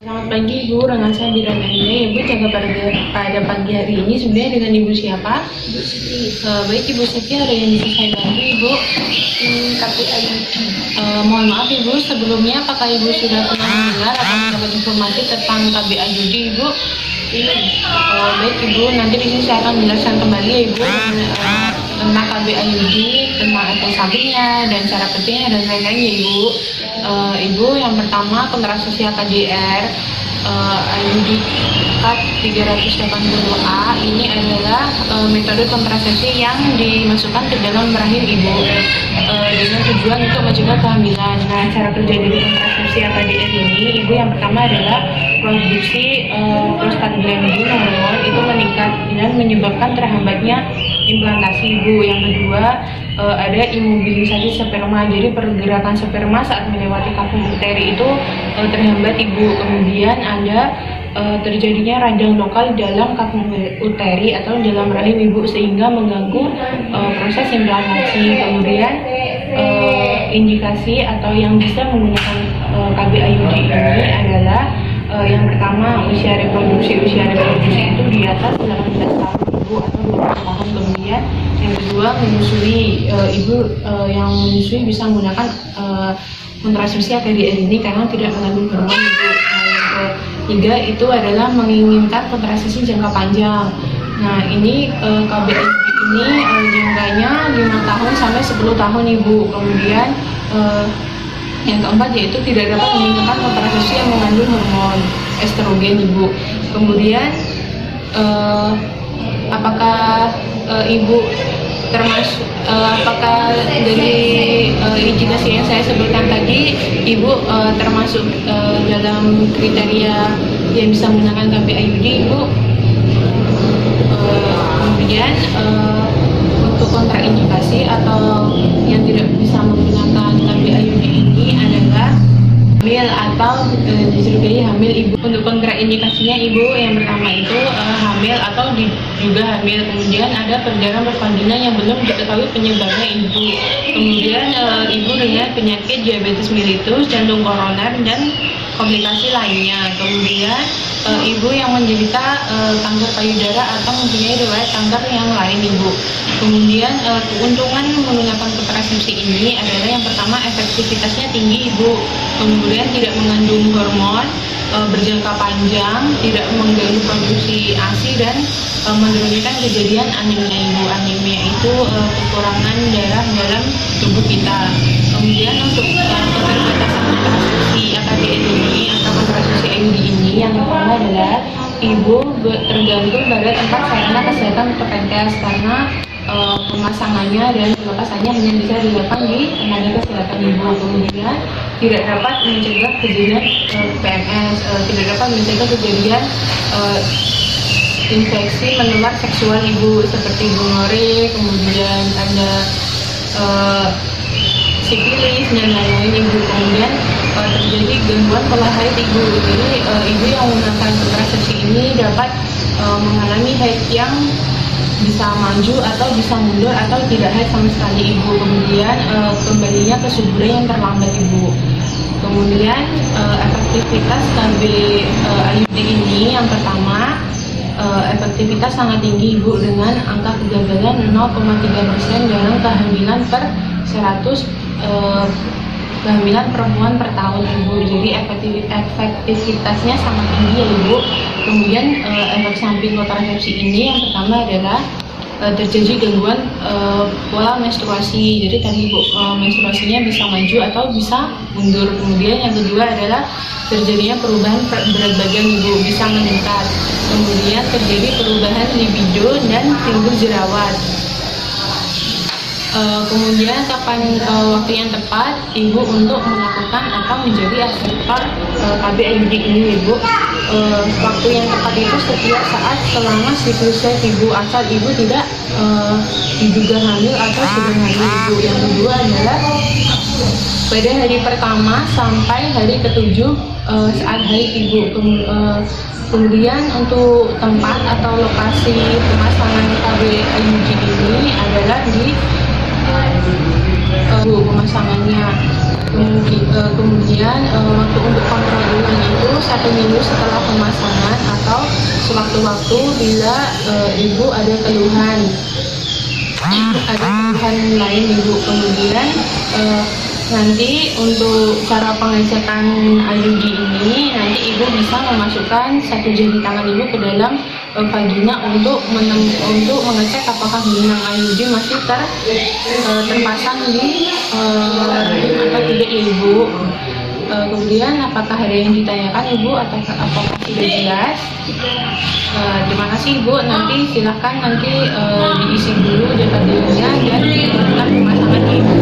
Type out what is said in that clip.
Selamat pagi Ibu, dengan saya Birana ini. Ibu jaga pada pagi hari ini sebenarnya dengan Ibu siapa? Ibu Siti. Baik Ibu Siti, ada yang bisa saya bantu Ibu? KPI. Mohon maaf Ibu, sebelumnya apakah Ibu sudah pernah mendengar atau mendapat informasi tentang KBAYD Ibu? Baik Ibu, nanti di sini saya akan menjelaskan kembali ya Ibu tentang KBAYD, tentang efek sampingnya dan cara kerjanya dan lain-lain ya Ibu. Ibu, yang pertama kontrasepsi KDR IUD CAT 380A ini adalah metode kontrasepsi yang dimasukkan ke dalam rahim Ibu dengan tujuan untuk mencegah kehamilan. Nah, cara kerja dari kontrasepsi KDR ini, Ibu, yang pertama adalah produksi prostaglandin hormon itu meningkat dan menyebabkan terhambatnya implantasi Ibu. Yang kedua, ada imobilisasi sperma, jadi pergerakan sperma saat melewati kapung uteri itu terhambat Ibu. Kemudian ada terjadinya radang lokal dalam kapung uteri atau dalam rahim Ibu sehingga mengganggu proses implantasi. Kemudian indikasi atau yang bisa menggunakan KBAYD ini adalah yang pertama usia reproduksi itu di atas 18 tahun Ibu atau 20 tahun. Kemudian yang kedua menyusui, Ibu yang menyusui bisa menggunakan kontrasepsi KDR ini karena tidak mengandung hormon Ibu. Yang ketiga itu adalah menginginkan kontrasepsi jangka panjang. Nah, ini KBAYD ini jangkanya 5 tahun sampai 10 tahun Ibu. Kemudian yang keempat yaitu tidak dapat menggunakan kontrasepsi yang mengandung hormon estrogen Ibu. Kemudian apakah Ibu termasuk apakah dari indikasi yang saya sebutkan tadi Ibu termasuk dalam kriteria yang bisa menggunakan KBAYD Ibu? Kemudian untuk kontraindikasi atau yang tidak bisa menggunakan KBAYD ini adalah hamil atau dicurigai hamil Ibu. Untuk kontraindikasinya Ibu, yang pertama itu hamil atau juga hamil. Kemudian ada perjalanan bervagina yang belum diketahui penyebabnya Ibu. Kemudian Ibu dengan penyakit diabetes mellitus, jantung koroner dan komplikasi lainnya. Kemudian Ibu yang menderita kanker payudara atau mempunyai riwayat kanker yang lain Ibu. Kemudian keuntungan menggunakan kontrasepsi ini adalah yang pertama efektivitasnya tinggi Ibu. Kemudian tidak mengandung hormon, berjangka panjang, tidak mengganggu produksi ASI dan menurunkan kejadian anemia Ibu. Anemia itu kekurangan darah dalam tubuh kita. Kemudian untuk keterbatasan kontrasepsi KDR ini atau kontrasepsi IUD ini yang pertama adalah Ibu tergantung pada tempat sarana kesehatan Kemenkes karena pemasangannya dan pelepasannya hanya bisa dilakukan di tenaga kesehatan Ibu. Kemudian tidak dapat mencegah kejadian PMS, tidak dapat mencegah kejadian infeksi menular seksual Ibu seperti gonore, kemudian ada sifilis dan lain-lain Ibu. Kemudian terjadi gangguan pola haid Ibu. Jadi Ibu yang menggunakan kontrasepsi ini dapat mengalami haid yang bisa maju atau bisa mundur atau tidak haid sama sekali Ibu. Kemudian kembalinya ke suburan yang terlambat Ibu. Kemudian efektivitas KBAYD ini yang pertama efektivitas sangat tinggi Ibu dengan angka kegagalan 0,3% dalam kehamilan per 100 kehamilan perempuan per tahun Ibu. Jadi efektivitasnya sangat tinggi ya Ibu. Kemudian efek samping kontrasepsi ini yang pertama adalah terjadi gangguan pola menstruasi. Jadi tadi Ibu menstruasinya bisa maju atau bisa mundur. Kemudian yang kedua adalah terjadinya perubahan berat badan Ibu, bisa meningkat. Kemudian terjadi perubahan libido dan timbul jerawat. Kemudian kapan waktu yang tepat Ibu untuk melakukan atau menjadi asesor KBAYD ini Ibu? Waktu yang tepat itu setiap saat selama siklusnya Ibu, asal Ibu tidak diduga hamil atau sudah hamil Ibu. Yang kedua adalah pada hari pertama sampai hari ketujuh saat haid Ibu. Kemudian untuk tempat atau lokasi pemasangan KBAYD ini adalah di pemasangannya. Kemudian waktu untuk kontrol ulang itu 1 minggu setelah pemasangan atau sewaktu-waktu bila ibu ada keluhan lain ibu. Kemudian nanti untuk cara pengecekan IUD ini nanti ibu bisa memasukkan 1 jari tangan ibu ke dalam vagina untuk mengecek apakah benang IUD masih terpasang di rahim atau tidak ya ibu. Kemudian apakah ada yang ditanyakan ibu atau apakah sudah jelas? Terima kasih ibu. Nanti silahkan diisi dulu data dirinya dan dilakukan pemasangan ibu.